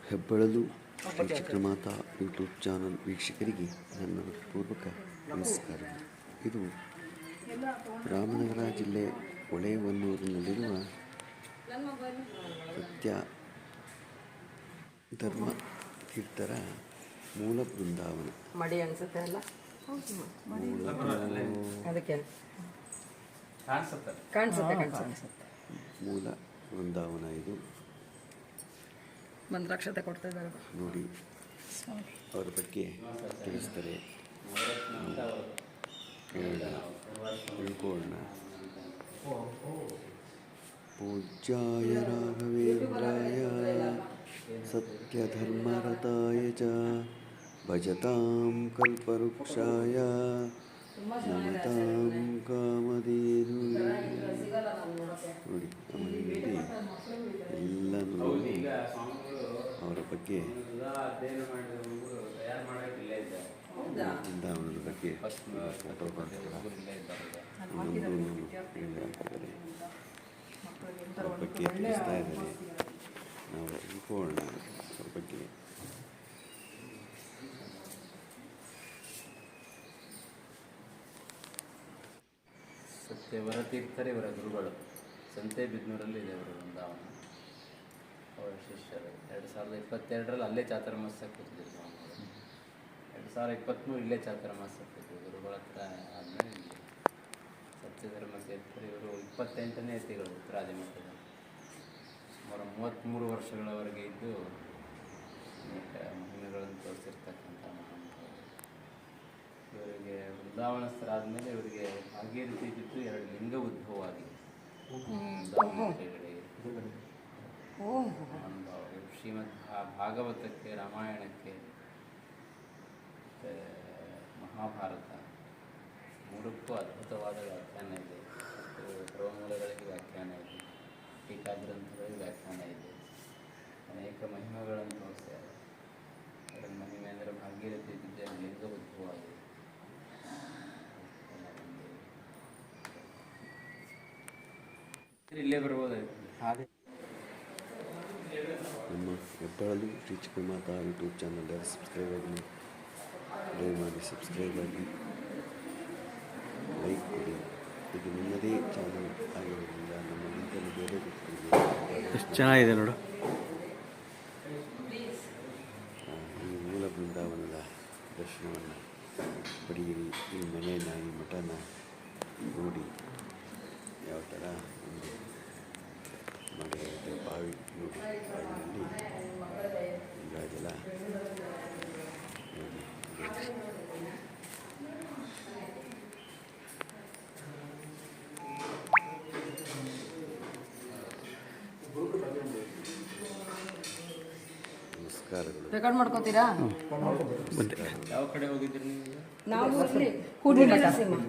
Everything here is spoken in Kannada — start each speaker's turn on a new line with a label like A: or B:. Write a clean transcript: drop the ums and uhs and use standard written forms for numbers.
A: ಹೆಬ್ಬಳಲು ಶ್ರೀ ಚಕ್ರಮಾತಾ ಯೂಟ್ಯೂಬ್ ಚಾನಲ್ ವೀಕ್ಷಕರಿಗೆ ನನ್ನ ಪೂರ್ವಕ ನಮಸ್ಕಾರಗಳು. ಇದು ರಾಮನಗರ ಜಿಲ್ಲೆ ಹೊಳೆಹೊನ್ನೂರಿನಲ್ಲಿರುವ ಸತ್ಯ ಧರ್ಮ ತೀರ್ಥರ ಮೂಲ ಬೃಂದಾವನ.
B: ಮಡಿ ಅನ್ಸುತ್ತೆ ಅಲ್ಲ, ಅದಕ್ಕೆ ಕಾಣಿಸುತ್ತೆ
A: ಮೂಲ ಬೃಂದಾವನ ಇದು.
B: ಮಂತ್ರಾಕ್ಷತೆ ಕೊಡ್ತಾ ಇದ್ದಾರೆ
A: ನೋಡಿ, ಅವರ ಬಗ್ಗೆ ತಿಳಿಸ್ತಾರೆ, ತಿಳ್ಕೊಳ್ಳೋಣ. ಪೂಜ್ಯಾಯ ರಾಘವೇಂದ್ರಾಯ ಸತ್ಯಧರ್ಮರತಾಯ ಚ ಭಜತಾಂ ಕಲ್ಪವೃಕ್ಷಾಯ ನಮತಾಂ ಕಾಮಧೇನು. ನೋಡಿ, ನಮ್ಮಲ್ಲಿ ಎಲ್ಲನೂ ಅವರ ಬಗ್ಗೆ ಬೃಂದಾವನದ ಬಗ್ಗೆ ಫೋಟೋ ಅವ್ರ ಬಗ್ಗೆ ತಿಳಿಸ್ತಾ ಇದ್ದಾರೆ. ನಾವು ತಿಳ್ಕೊಳ್ಳೋಣ ಅವ್ರ ಬಗ್ಗೆ.
C: ಸತ್ಯವರ ತೀರ್ಥರೇ ಇವರ ಗುರುಗಳು. ಸಂತೆಬೆನ್ನೂರಲ್ಲಿ ಇದೆ ಅವರ ಬೃಂದಾವನ. ಅವರ ಶಿಷ್ಯರು 2022ರಲ್ಲಿ ಅಲ್ಲೇ ಚಾತುರ್ಮಾಸ್ಯ ಕೂತಿದ್ರು. 2023 ಇಲ್ಲೇ ಚಾತುರ್ಮಾಸ್ಯ ಕೂತಿದ್ರು ಗುರುಗಳ ಹತ್ರ. ಆದಮೇಲೆ ಇಲ್ಲಿ ಸತ್ಯಧರ್ಮ ತೀರ್ಥರು ಇವರು 28ನೇ ಯತಿಗಳು ಉತ್ತರಾದಿ ಮಠದ. ಸುಮಾರು 33 ವರ್ಷಗಳವರೆಗೆ ಇದ್ದು ಅನೇಕ ಮಹಿಮೆಗಳನ್ನು ತೋರಿಸಿರ್ತಕ್ಕಂಥ ಮಹಾನುಭಾವರು. ಇವರಿಗೆ ವೃಂದಾವನಸ್ಥರಾದಮೇಲೆ ಇವರಿಗೆ ಭಾಗೀರಥಿ ಬಿಟ್ಟು 2 ಲಿಂಗ ಉದ್ಭವ ಆಗಿದೆ. ಶ್ರೀಮದ್ ಭಾಗವತಕ್ಕೆ, ರಾಮಾಯಣಕ್ಕೆ ಮತ್ತು ಮಹಾಭಾರತ ಮೂರಕ್ಕೂ ಅದ್ಭುತವಾದ ವ್ಯಾಖ್ಯಾನ ಇದೆ. ಸರ್ವಮೂಲಗಳಿಗೆ ವ್ಯಾಖ್ಯಾನ ಇದೆ, ಟೀಕಾಗ್ರಂಥಗಳಿಗೆ ವ್ಯಾಖ್ಯಾನ ಇದೆ. ಅನೇಕ ಮಹಿಮೆಗಳನ್ನು ತೋರಿಸ್ತಾರೆ. ಅದರ ಮಹಿಮೆ ಅಂದರೆ ಭಾಗೀರಥಿ ಬಿದ್ದು ಲಿಂಗ ಉದ್ಭವ ಆಗಿದೆ. ಇಲ್ಲೇ ಬರ್ಬೋದಾಯ್ತು.
A: ನಮ್ಮ ಹೆಬ್ಬಳಲು Shri Chakramata YouTube channel subscribe ಆಗಿ, ದಯಮಾಡಿ ಸಬ್ಸ್ಕ್ರೈಬ್ ಆಗಿ, ಲೈಕ್ ಕೊಡಿ. ಇದು ನಿಮ್ಮದೇ ಚಾನಲ್ ಆಗಿರೋದ್ರಿಂದ ನಮ್ಮ ಲಿಂಕಲ್ಲಿ ಬೇರೆ ಗೊತ್ತಿದೆ.
D: ಎಷ್ಟು ಚೆನ್ನಾಗಿದೆ ನೋಡು.
A: ಈ ಮೂಲ ಬೃಂದಾವನದ ದರ್ಶನವನ್ನು ಪಡೆಯಿರಿ. ಈ ಮನೆಯನ್ನು, ಈ ಮಠನ ನೋಡಿ ಯಾವ ಥರ ಒಂದು ಮಾಡಿರುತ್ತೆ. ಬಾವಿ ನೋಡಿ, ಬಾವಿನಲ್ಲಿ ಗಂಗಾಜಲ ನೋಡಿ. ನಮಸ್ಕಾರಗಳು.
B: ರೆಕಾರ್ಡ್ ಮಾಡ್ಕೋತೀರಾ?
C: ಯಾವ ಕಡೆ ಹೋಗಿದ್ರಿ ನೀವು?
B: ನಾವು ಕೂಡ್ಲಿಗಿ ನರಸಿಂಹ.